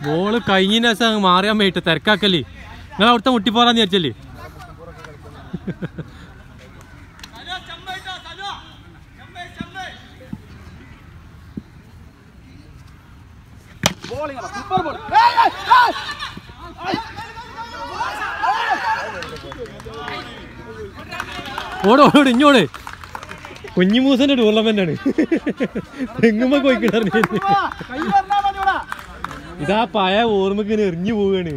Ball കഴിഞ്ഞ ദിവസം മാറിയാൻ വേണ്ടിട്ട് തിരക്കാക്കല്ലേ നിങ്ങൾ അവിടുത്തെ മുട്ടിപ്പോറാന്ന് വിചാരിച്ചല്ലേ ഓടോട് ഇഞ്ഞോട് കുഞ്ഞിമൂസന്റെ ടൂർണമെന്റ് ആണ് തെങ്ങുമ്പോ പോയിക്കിട ഇതാ പഴയ ഓർമ്മക്ക് എറിഞ്ഞു പോവാണ്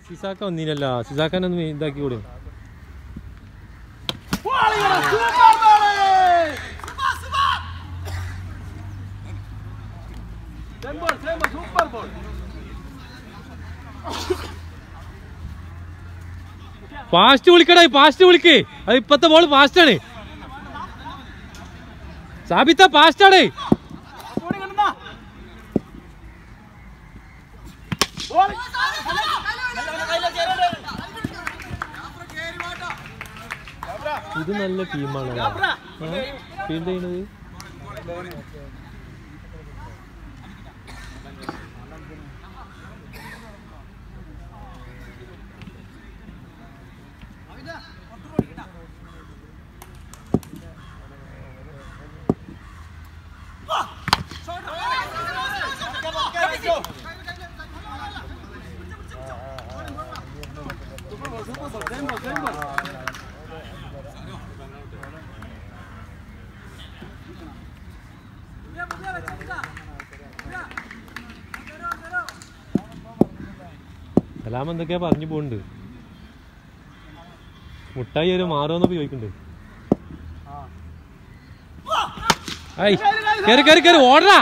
സിസാക്ക വന്നീനല്ല സിസാക്കാനൊന്നും ഇതാക്കി കൂടെ ഫാസ്റ്റ് വിളിക്കടേ ഫാസ്റ്റ് വിളിക്ക് അത് ഇപ്പത്തെ ബോൾ ഫാസ്റ്റ് ആണ് സാബിത്ത ഫാസ്റ്റ് ആണ് ഇത് നല്ല ടീമാണ് ഫീൽഡ് ചെയ്യുന്നത് സലാം എന്തൊക്കെയാ പറഞ്ഞു പോണ്ട് മുട്ടായി ഒരു മാറുമെന്നൊക്കെ ചോദിക്കണ്ട് കേറി കേറി കേറി ഓടറാ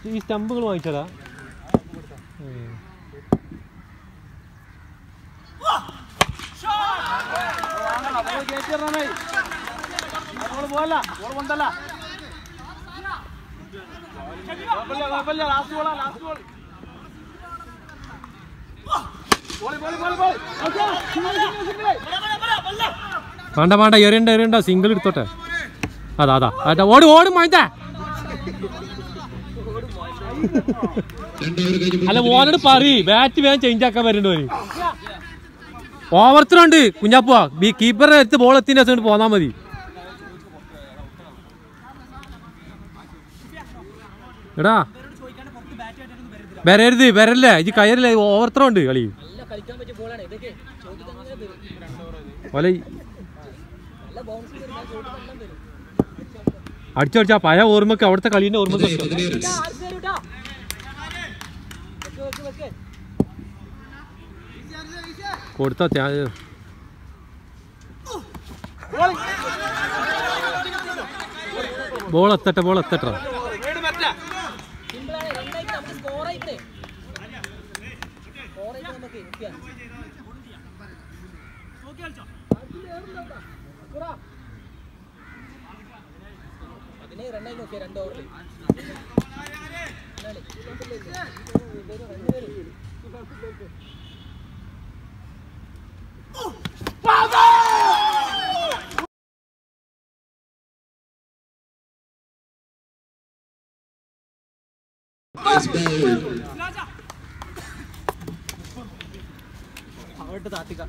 ഈ സ്റ്റമ്പുകൾ വാങ്ങിച്ചടാ വേണ്ട വേണ്ട എറിയണ്ട എറിയണ്ട സിംഗിൾ എടുത്തോട്ടെ അതാ അതാ അതാ ഓട് ഓടും വാങ്ങിത്താ അല്ല ഓനോട് പറയ് ബാറ്റ് വേഗം ചേഞ്ച് ആക്കാൻ വരണ്ടോ ഓവർത്തിനുണ്ട് കുഞ്ഞാപ്പുവാ കീപ്പറിനെ എടുത്ത് ബോൾ എത്തിൻ്റെ ദിവസം പോന്നാ മതി എടാ വരരുത് വരല്ലേ ഇത് കയറില്ല ഓവർത്തിനുണ്ട് കളി ഓല അടിച്ചടിച്ചാ പഴയ ഓർമ്മക്ക് അവിടുത്തെ കളീന്റെ ഓർമ്മക്ക് കൊടുത്ത ബോൾ എത്തട്ടെ ബോൾ എത്തട്ടെ അങ്ങോട്ട് താത്തിക്ക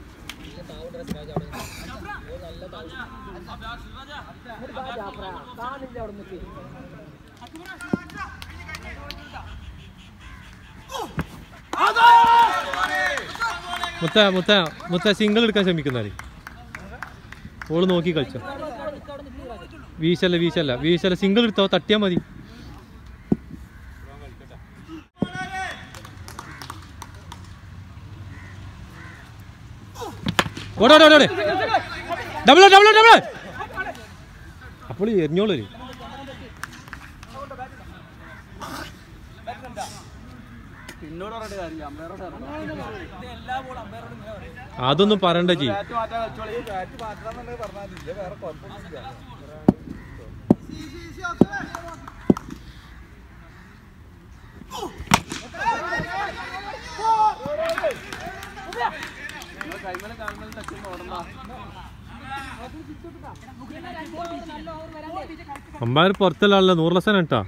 മുത്ത സിംഗിൾ എടുക്കാൻ ശ്രമിക്കുന്നാല് ഓള് നോക്കി കളിച്ചോ. വീശല്ല സിംഗിൾ എടുത്തോ, തട്ടിയാ മതി. അപ്പോൾ എറിഞ്ഞോളൂ. അതൊന്നും പറയണ്ട ചെയ്യും. അമ്പയർ പുറത്തല്ല, 100 ലക്ഷം കേട്ടാ.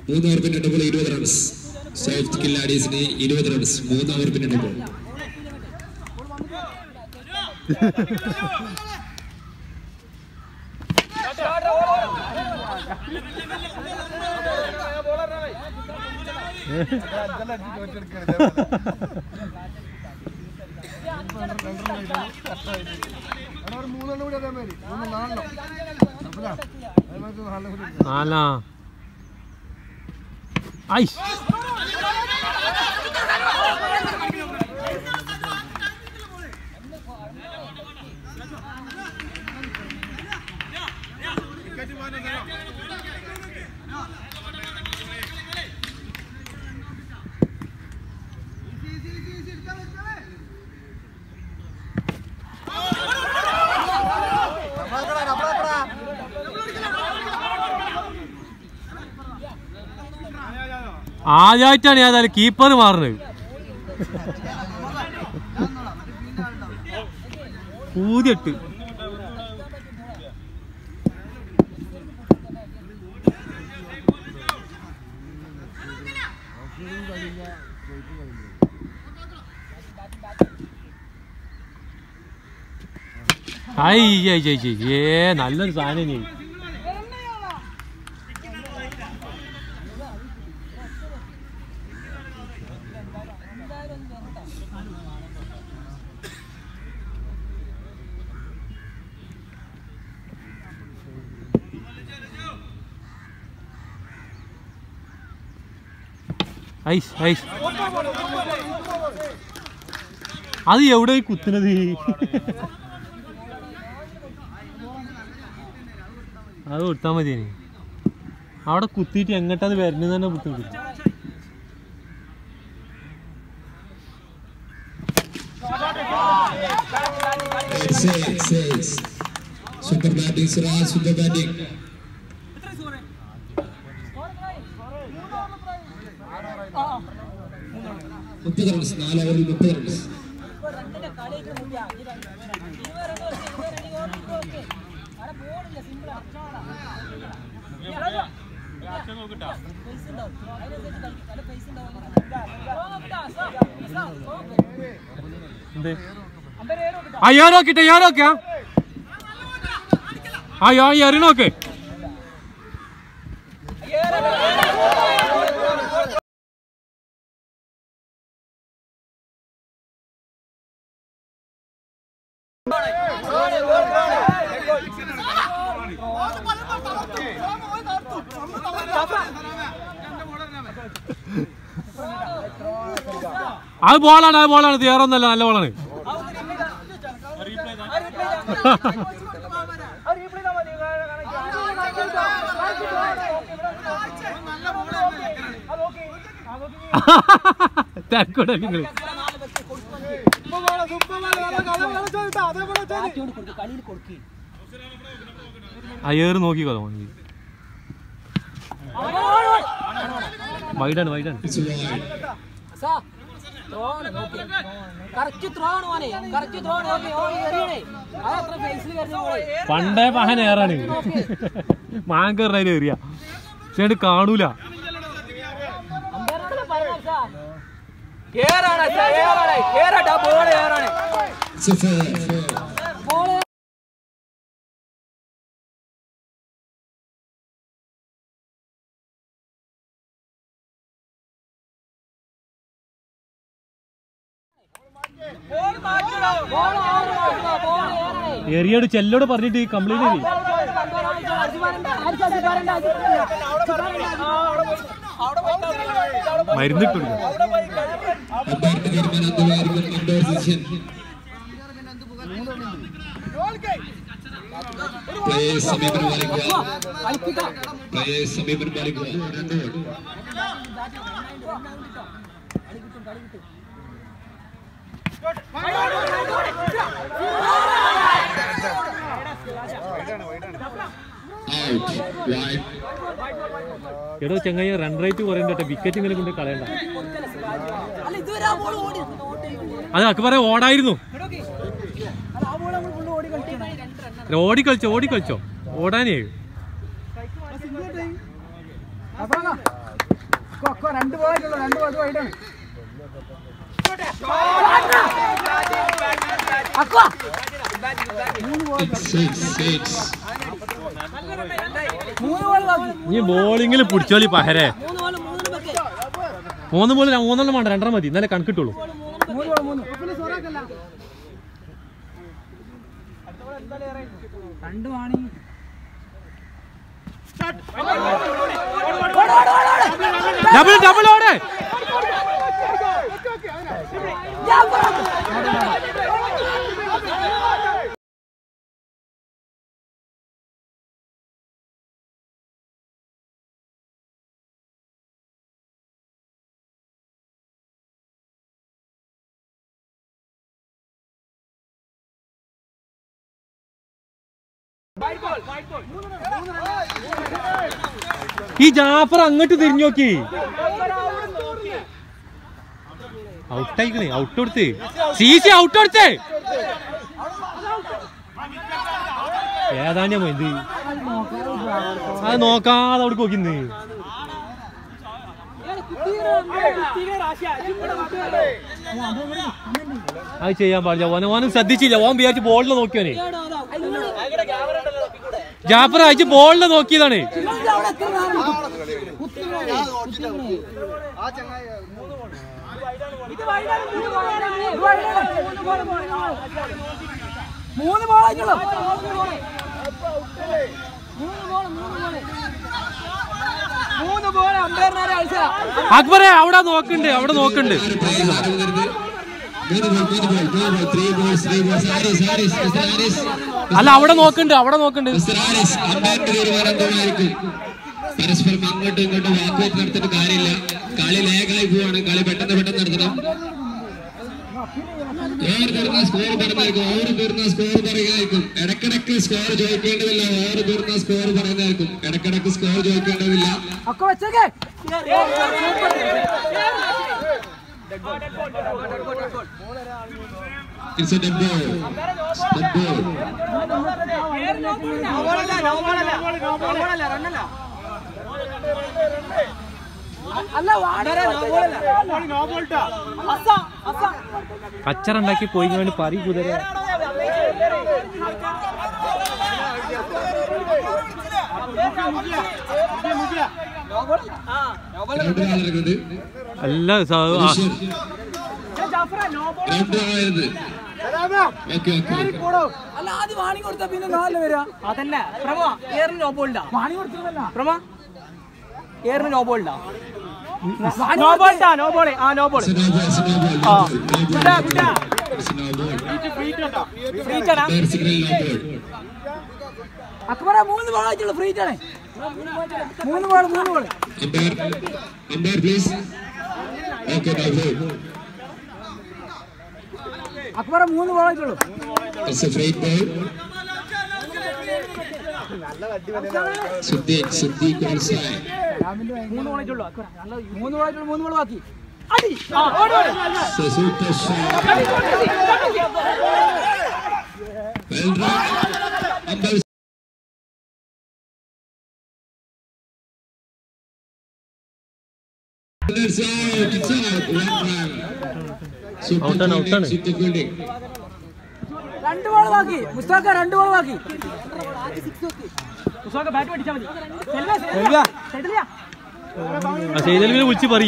മൂന്ന് ഓവർ പിന്നിട്ടപ്പോൾ 20 റൺസ്. സൗത്ത് കില്ലാഡീസിന് 20 റൺസ് 3 ഓവർ പിന്നിട്ടപ്പോൾ. ആദ്യമായിട്ടാണ് ഏതായാലും കീപ്പർ മാറുന്നത്. പൂതിട്ട് നല്ലൊരു സാധനം. അത് എവിടെ കുത്തുന്നത്? അത് കൊടുത്താൽ മതി. അവിടെ കുത്തിയിട്ട് എങ്ങോട്ടത് വരുന്നത് തന്നെ കുത്തുന്നത്. Super batting Siraj, super batting. 30 runs, 4 ഓവറിൽ 30 റൺസ്. നോക്കിട്ടെ ഞാൻ നോക്കിയാ എറിയണോക്കെ. അത് ബോളാണ് തീറൊന്നല്ല, നല്ല ബോളാണ്. അയ്യേറ് നോക്കിക്കോ. വൈഡാണ്. പണ്ടേ മകൻ ഏറാണ് മാൻ കയറാൻ ഏറിയ പക്ഷേ കാണൂല. ഏറിയോട് ചെല്ലോട് പറഞ്ഞിട്ട് കംപ്ലീറ്റ് ചെയ്തി. മരുന്നിട്ടു സമീപനം പാലിക്കുക. എടോ ചെങ്ങയ്യ റൺ റേറ്റ് കുറയണ്ടട്ടെ, വിക്കറ്റ് ഇങ്ങനെ കൊണ്ട് കളയണ്ട. അത് അക്ബറെ ഓടായിരുന്നു. ഓടിക്കളിച്ചോ ഓടാനേ. നീ ബോളിങ്ങിൽ പിടിച്ചോളി പഹരെ. 3 ബോൾ 3 വേണ്ട, 2 മതി, എന്നാലേ കണക്കിട്ടുള്ളൂ. ഡബിൾ ഓടെ. ഈ ജാഫർ അങ്ങോട്ട് തിരിഞ്ഞു നോക്കി. ഔട്ടായിക്കണേ, ഔട്ട് കൊടുത്ത് സീസി ഔട്ട് കൊടുത്ത്. ഏതാണ്ട് ഇത് അത് നോക്കാതെ അവിടെ നോക്കിന്ന്. അത് ചെയ്യാൻ പാടില്ല. ഓനും ശ്രദ്ധിച്ചില്ല. ഓൻ വിചാരിച്ച് ബോളിൽ നോക്കിയോനെ. ജാഫർ അയച്ച് ബോളിൽ നോക്കിയതാണ്. അക്ബറെ അവിടെ നോക്കണ്ട്. അല്ല അവിടെ നോക്കണ്ട്. പരസ്പരം അങ്ങോട്ടും ഇങ്ങോട്ടും വാക്കുവെച്ച് നടത്തിയിട്ട് കാര്യമില്ല. കളി ലേഖായി പോവാണ്. കളി പെട്ടെന്ന് നടത്തണം. ഓവർ തീർന്ന സ്കോർ പറയുന്നതായിരിക്കും. ഇടക്കിടക്ക് സ്കോർ ചോദിക്കേണ്ടതില്ല. ഓവർ തീർന്ന സ്കോർ പറയുന്നതായിരിക്കും. ഇടക്കിടക്ക് സ്കോർ ചോദിക്കേണ്ടതില്ല. It's a dead ball. കച്ചറുണ്ടാക്കി പോയി പറി കുതിര. അല്ല അക്ബറ 3 ബോൾ ആയിട്ടുള്ള ഫ്രീ ആണ്. 3 ball. Umpire please. Okay, അക്ബറ 3 ball ആയിട്ടുള്ളൂ. It's a free ball. Siddiq goal side. 3 ball ആയിട്ടുള്ളൂ. 3 ബോൾ ബാക്കി. super shot. Well done. Umpire. It's out. It's out. One run. Super fielding. 2 ball ബാക്കി മുസ്താഖ 2 ball ബാക്കി മുസ്താഖ bat അടിച്ചാ മതി ചെയ്തലിനെ വിളിച്ച് പറ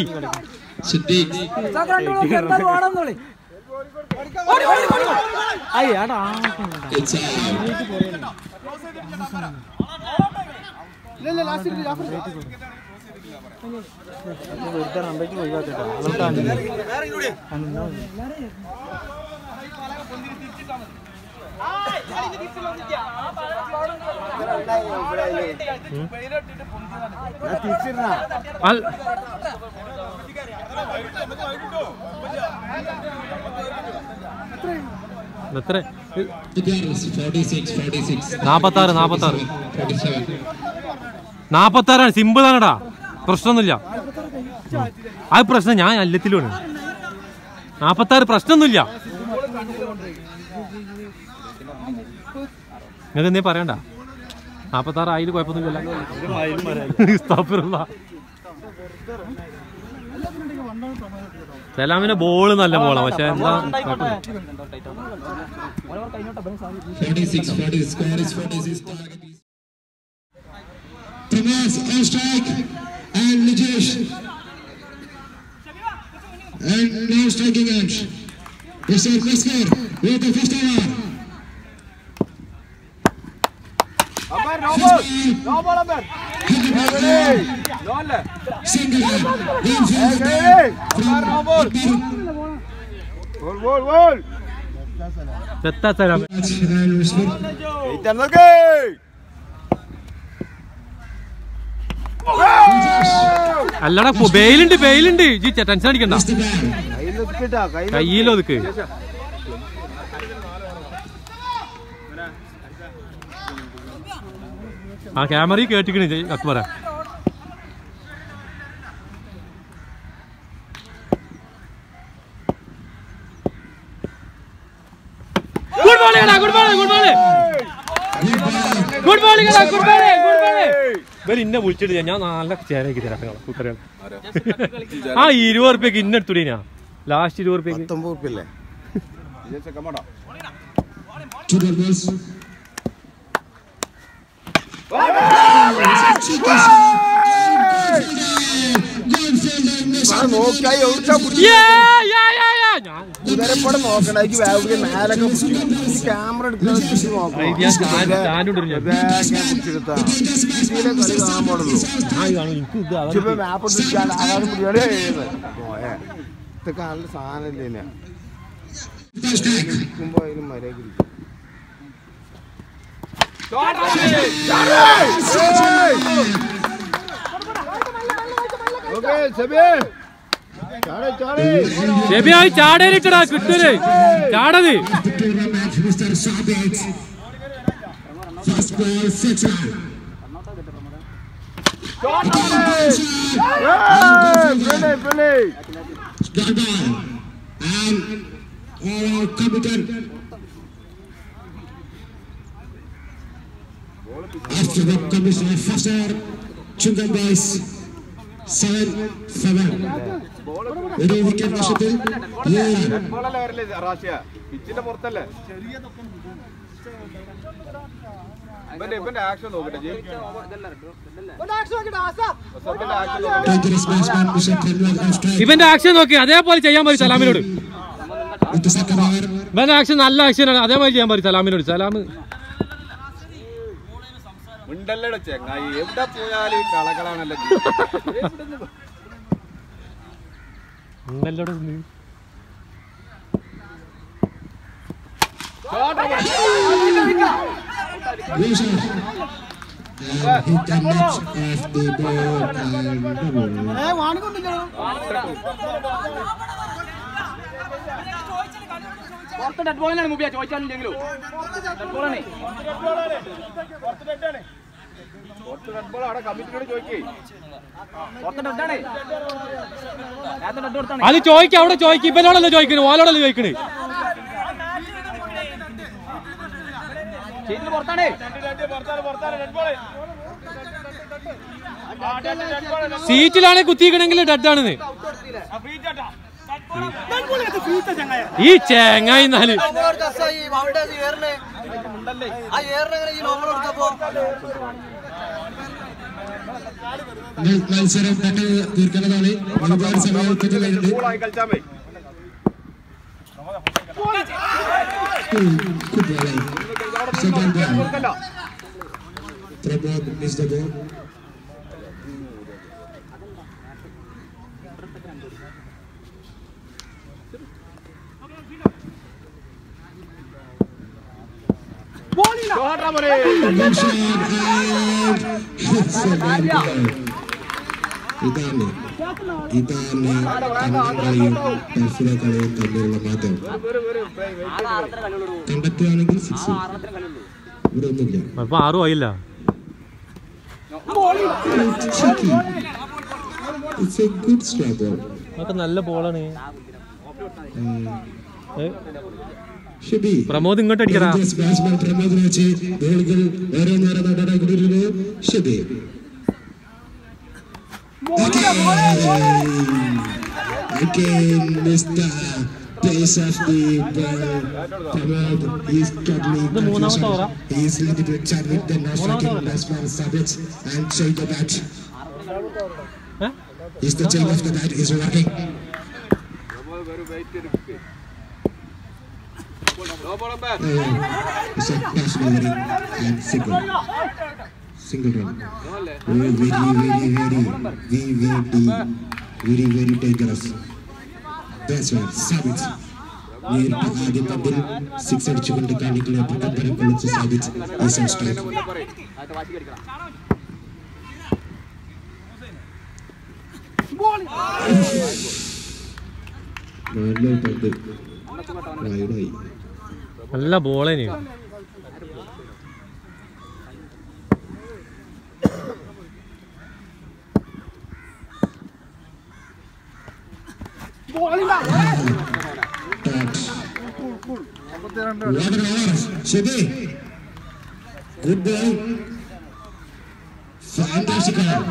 സിദ്ദീഖ് മുസ്താഖ 2 ball എന്തായാലും ഓടാന്നോളി ഓടി ഓടി ഓടി അയ്യാടാ ഇല്ല ലാസ്റ്റ് ജാഫർ വെറുതെ റമ്പേക്ക് ഒഴിവാക്കട്ടെ അതുകൊണ്ടാണ് എത്ര 46 സിമ്പിൾ ആണടാ പ്രശ്നമൊന്നുമില്ല ആ പ്രശ്നം ഞാൻ എല്ലാത്തിലുമാണ് 46 പ്രശ്നമൊന്നുമില്ല നിങ്ങൾക്ക് എന്തേ പറയണ്ട 46 ആയാലും കുഴപ്പമൊന്നുമില്ല സലാമിന്റെ ബോള് നല്ല ബോളാണ് പക്ഷെ എന്താ Thomas on strike and Nijesh and now striking out. Mr. Kaskar with the first over. Amar no ball Amar. Single. Amar no ball. Ball. തെറ്റാ സലാം അല്ലടാ ബെയിലുണ്ട് ടെൻഷൻ അടിക്കണ്ട കയ്യിലൊതുക്ക് ആ ക്യാമറ കേട്ടിക്കണേ അക്ബറ ഇന്നെ വിളിച്ചിട്ട് ഞാൻ നല്ല ചേരാക്കി തരാം കൂട്ടറിയാം ആ 20 ഉറുപ്പ്യക്ക് ഇന്നെ എടുത്തുടീ ഞാൻ ലാസ്റ്റ് 20 ഉറുപ്പ്യക്ക് 19 ഉറുപ്പ്യല്ലേ നോക്കായി ക്യാമറ ഇതൊക്കെ നല്ല സാധനല്ലേ ഇരിക്കുമ്പോ അതിന് മര്യാദ ചാടേലിട്ടടാ കിട്ടല് ചാടത് After the commission of Foster, Chungan Boys, 7-7. ഒരു വിക്കറ്റ് നഷ്ടത്തിൽ പിച്ചിന്റെ പുറത്തല്ലേ ഇവന്റെ ആക്ഷൻ നോക്കി അതേപോലെ ചെയ്യാൻ പറയും സലാമിനോട് ഇവന്റെ ആക്ഷൻ നല്ല ആക്ഷനാണ് അതേപോലെ ചെയ്യാൻ പറയും സലാമിനോട് സലാം ഉണ്ടല്ലോ ചെങ്ങായി എവിടെ പോയാലും കളകളാണല്ലോ ചോദിച്ചാലില്ലെങ്കിലും അത് ചോദിക്കാം, അവിടെ ചോദിക്കും. ഇവനോടല്ലേ ചോദിക്കണേ, ഓലോടല്ലേ ചോദിക്കണേ. സീറ്റിലാണ് കുത്തിക്കണെങ്കിലും ഡെഡാണെന്ന് ഈ ചേങ്ങായി. എന്നാല് മത്സരം തന്നെ തീർക്കുന്നതാണ്. ഒരുപാട് സമയത്തേക്ക് വരുന്നുണ്ട്. ഇതാണ് കളിയും ടർഫിലെ കളിയും തമ്മിലുള്ള മാറ്റം. കണ്ടെത്തുകയാണെങ്കിൽ 6 ഇവിടെ ഒന്നുമില്ല. 6 ആയില്ല. അതൊക്കെ നല്ല ബോളാണ്. പ്രമോദ് ഇങ്ങോട്ട് അടിക്കടാ. പ്രമോദിനെ വെച്ച് ബോളുകൾ ഓരോന്നോരോന്നിരുന്നു. ഷബി again missed the pace of the ball. Pramod is struggling. He is a little bit chat with the non-striking batsman Sabit and change the bat. Is the change of the bat is working. It's a personal winning and single run. Very dangerous. That's right, Sabit. നേരിട്ട് ആദ്യ പന്തിൽ 6 അടിച്ചുകൊണ്ട് കാണിക്കുന്ന പ്രകടനം കളിച്ച Sabith is on strike. നല്ല ബോളേന്. Good ball. Fantastic ball.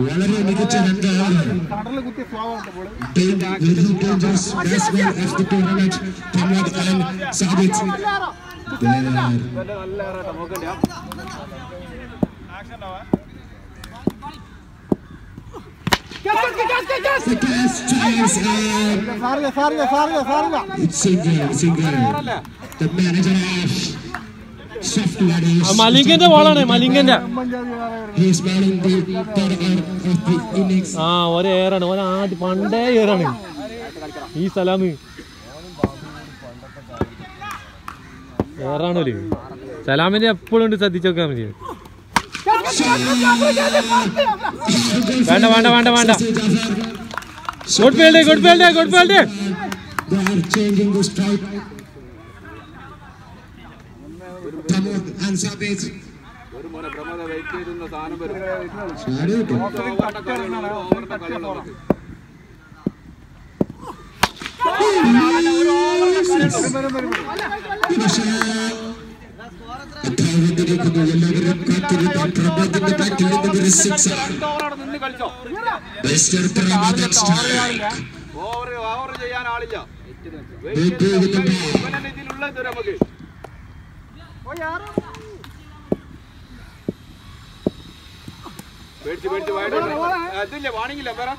വളരെ മികച്ച 2 over. Dangerous batsman of the tournament, Pramod and Sabit. മലിംഗന്റെ ബോളാണ്. മലിംഗന്റെ ഒരേറാണ്. ഓൻ പണ്ടേ ഏറാണ് ഈ സലാമ്. ഏറാണോല് സലാമിന്റെ എപ്പോഴും ഉണ്ട്, ശ്രദ്ധിച്ചോക്കാൻ മതി. വേണ്ട വേണ്ട വേണ്ട വേണ്ട. Good field, good field, good field. എല്ലാവരും കാത്തിരുന്ന പ്രബോധന്റെ ബാറ്റിൽ നിന്ന് 6 ചെയ്യാൻ ആളില്ല. അതില്ല വാണിങ്ങില്ല വേറെ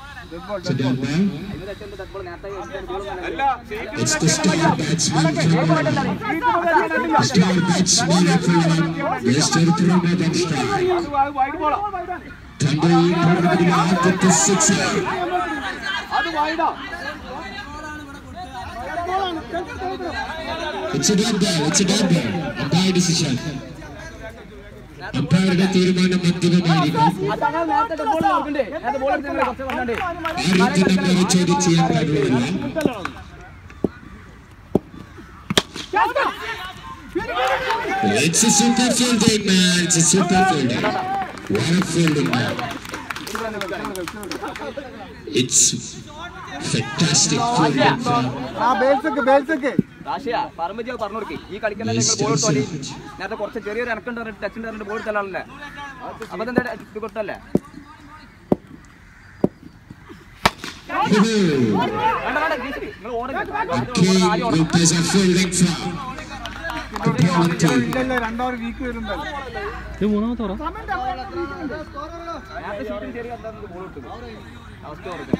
അത് വായിടാ. അമ്പായറുടെ തീരുമാനം അന്തിമമായിരിക്കും. ചോദ്യം ചെയ്യാൻ പാടുള്ളതല്ല. It's a super fielding, man. It's a super fielding. What a fielding, man. It's fantastic fielding from രാശിയാ പറമ്പ് പറഞ്ഞു കൊടുക്കി ഈ കളിക്കുന്ന നിങ്ങൾ ബോൾ എടുത്തോളി നേരത്തെ കുറച്ച് ചെറിയൊരു ഇറക്കുണ്ട് ടച്ച് ഉണ്ട് ബോൾ എടുത്തല്ലേ അപ്പൊ എന്താ ഇത് കൊടുത്തല്ലേ നിങ്ങൾ ഓടുക രണ്ടാമത് വീക്ക് വരുന്നുണ്ടല്ലോ ഇത് മൂന്നാമത്തെ ഓവറാ ചെറിയ ബോൾ എടുത്തു അവസ്ഥ ഓർക്കുക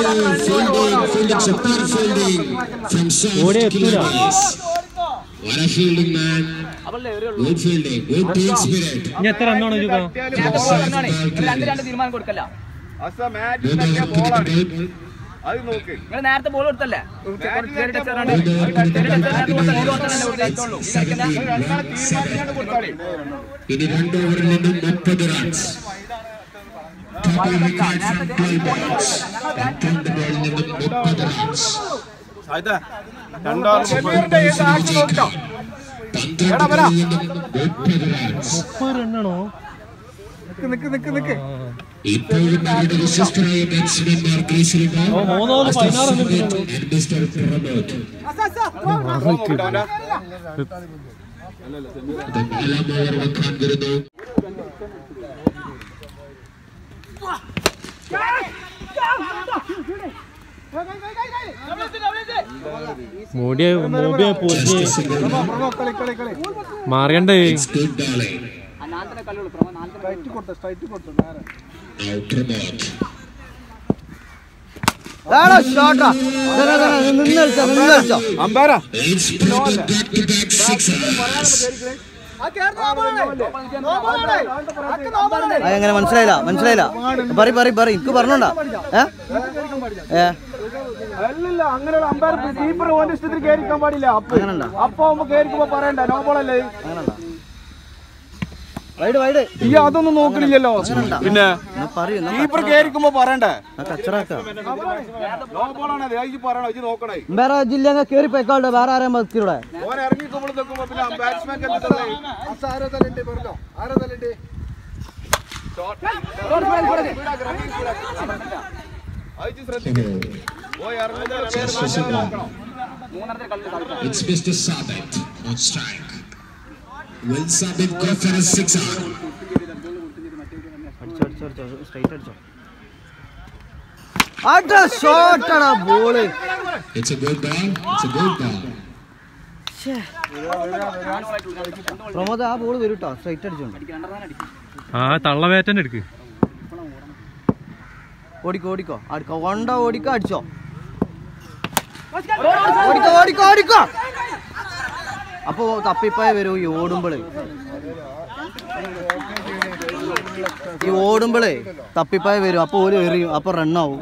fielding, super fielding from South Kilometers. What a fielding, man. Good fielding, good team spirit. ഇനി എത്ര റണ്ണാണ് ചോദിക്കാം തീരുമാനം കൊടുക്കല്ല അത് നോക്ക് നിങ്ങൾ നേരത്തെ ബോൾ എടുത്തല്ലേ ഇനി 2 ഓവറിൽ നിന്നും 30 റൺസ് റണ്ണാണോ ഇപ്പോഴും അവരുടെ വിശ്വസ്തരായ ബാറ്റ്സ്മാൻമാർ ക്രീസിലുണ്ടാവും. വെക്കാൻ വരുന്നു. മാറിയണ്ടേ എങ്ങനെ മനസ്സിലായില്ല പറ എനിക്ക് പറഞ്ഞോണ്ടാ അല്ലല്ല അങ്ങനെയുള്ള അമ്പയർ കീപ്പർ ഓന്റെ ഇഷ്ടത്തിന് കേറിക്കാൻ പാടില്ല അപ്പൊ കേറിക്കുമ്പോ പറയണ്ട നോ ബോളല്ലേ ഈ അതൊന്നും നോക്കണില്ലല്ലോ പിന്നെ കീപ്പർ കേറിക്കുമ്പോ പറയണ്ടേ നോ ബോളാണ് പറയണോ ഇത് നോക്കണേ വേറെ ജില്ല കേറി പോയിക്കോട്ടെ വേറെ ആരെയും ഇവിടെ ഓൻ ഇറങ്ങിക്കുമ്പോൾ നോക്കുമ്പോ പിന്നെ batsman It's Mr. Sabit on strike. Will Sabit go for a sixer? It's a good ball. It's a good ball. Pramod ആ ബോൾ വരും കേട്ടോ സ്ട്രൈറ്റ് അടിച്ചോണ്ട് തള്ളവേറ്റന്റെ എടുക്ക് ഓടിക്കോ ഓടിക്കോ അടിച്ചോ അപ്പൊ തപ്പിപ്പായ വരും ഈ ഓടുമ്പോളേ തപ്പിപ്പായ വരും അപ്പൊ ഓല് എറിയും അപ്പൊ റണ്ണാവും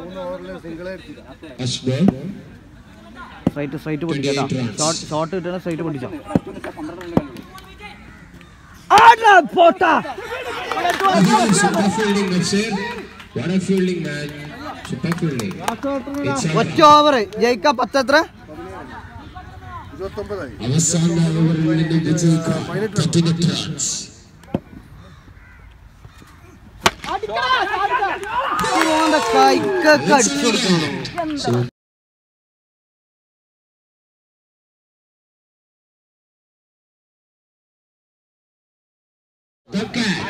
സ്ട്രൈറ്റ് പൊട്ടിക്കാ ഷോട്ട് കിട്ടണ സ്ട്രൈറ്റ് പൊട്ടിച്ചോ ഒറ്റ ഓവർ ജയിക്കാ 10 എത്ര കൈക്കൊക്കെ അടിച്ചു കൊടുക്കുന്നു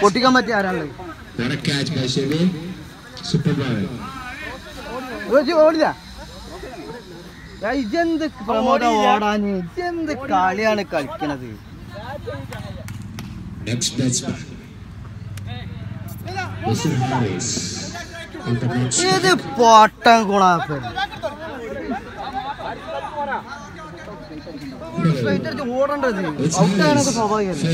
പൊട്ടിക്കാൻ പറ്റിയ ആരാണ് ഓടില്ല ഇതെന്ത് പ്രമോദ ഓടാന് ഇതെന്ത് കളിയാണ് കളിക്കണത് ഇത് പൊട്ടൻ ഗുണാപ്പൻ ഓടേണ്ടത് ഔട്ടാണൊക്കെ സ്വാഭാവികമല്ലേ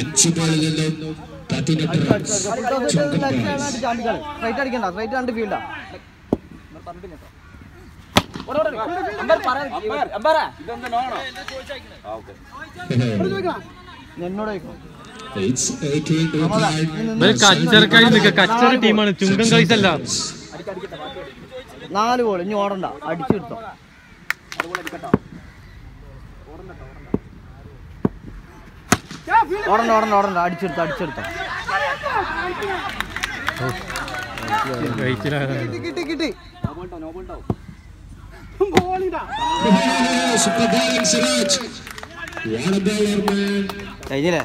5 ബോളിൽ നിന്നും 18 റൺസ് സ്ട്രൈറ്റ് അടിക്കണ്ട സ്ട്രൈറ്റ് രണ്ട് ഫീൽഡാ എന്നോട് It's 18 to 5. കച്ചറക്കായി കച്ചറ ടീമാണ്, ചുങ്കം കളിച്ചല്ല. 4 ബോൾ ഇനി ഓടണ്ട, അടിച്ചെടുത്തോ. ഓടണ്ട, അടിച്ചെടുത്തോ. കിട്ടി. Super bowling, Siraj. What a bowler, man. കഴിഞ്ഞില്ലേ?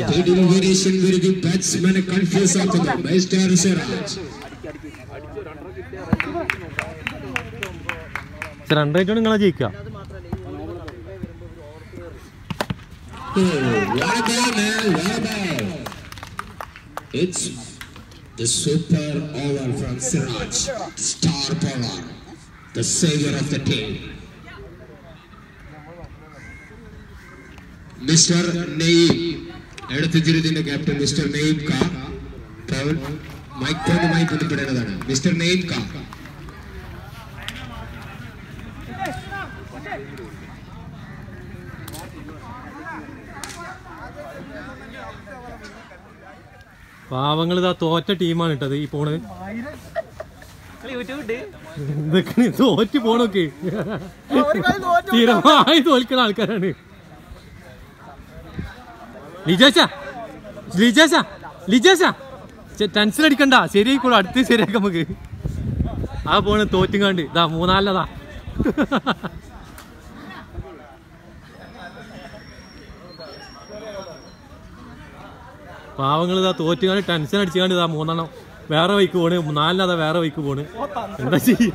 State innovation, very good batsman, confused after the Mr. Siraj. Run rate നിങ്ങളെ ജയിക്കുക. What a ball, man. What a ball. It's the super over from Siraj, star bowler, the savior of the team. Mr. Naeem, അടുത്ത ജിരുദിന്റെ captain mister name കാ mic പോയിന്റുമായി ബന്ധപ്പെടേണ്ടതാണ്. Mister name കാ പാവങ്ങൾ ഇതാ തോറ്റ ടീമാണ് ഇട്ടത് ഈ പോണ്. തോറ്റ് പോണൊക്കെ സ്ഥിരമായി തോൽക്കുന്ന ആൾക്കാരാണ്. ലിജേഷ ടെൻഷൻ അടിക്കണ്ട, ശരിയായിക്കോളൂ, അടുത്ത് ശരിയാക്കാം നമുക്ക്. ആ പോണ് തോറ്റുങ്ങാണ്ട് ഇതാ 3-4. പാവങ്ങൾ ഇതാ തോറ്റുകാണ്ട് ടെൻഷൻ അടിച്ചുകാണ്ട് ഇതാ 3 വേറെ വൈക്ക് പോണ്, 4 വേറെ വൈക്ക് പോണ്. എന്താ ചെയ്യാ?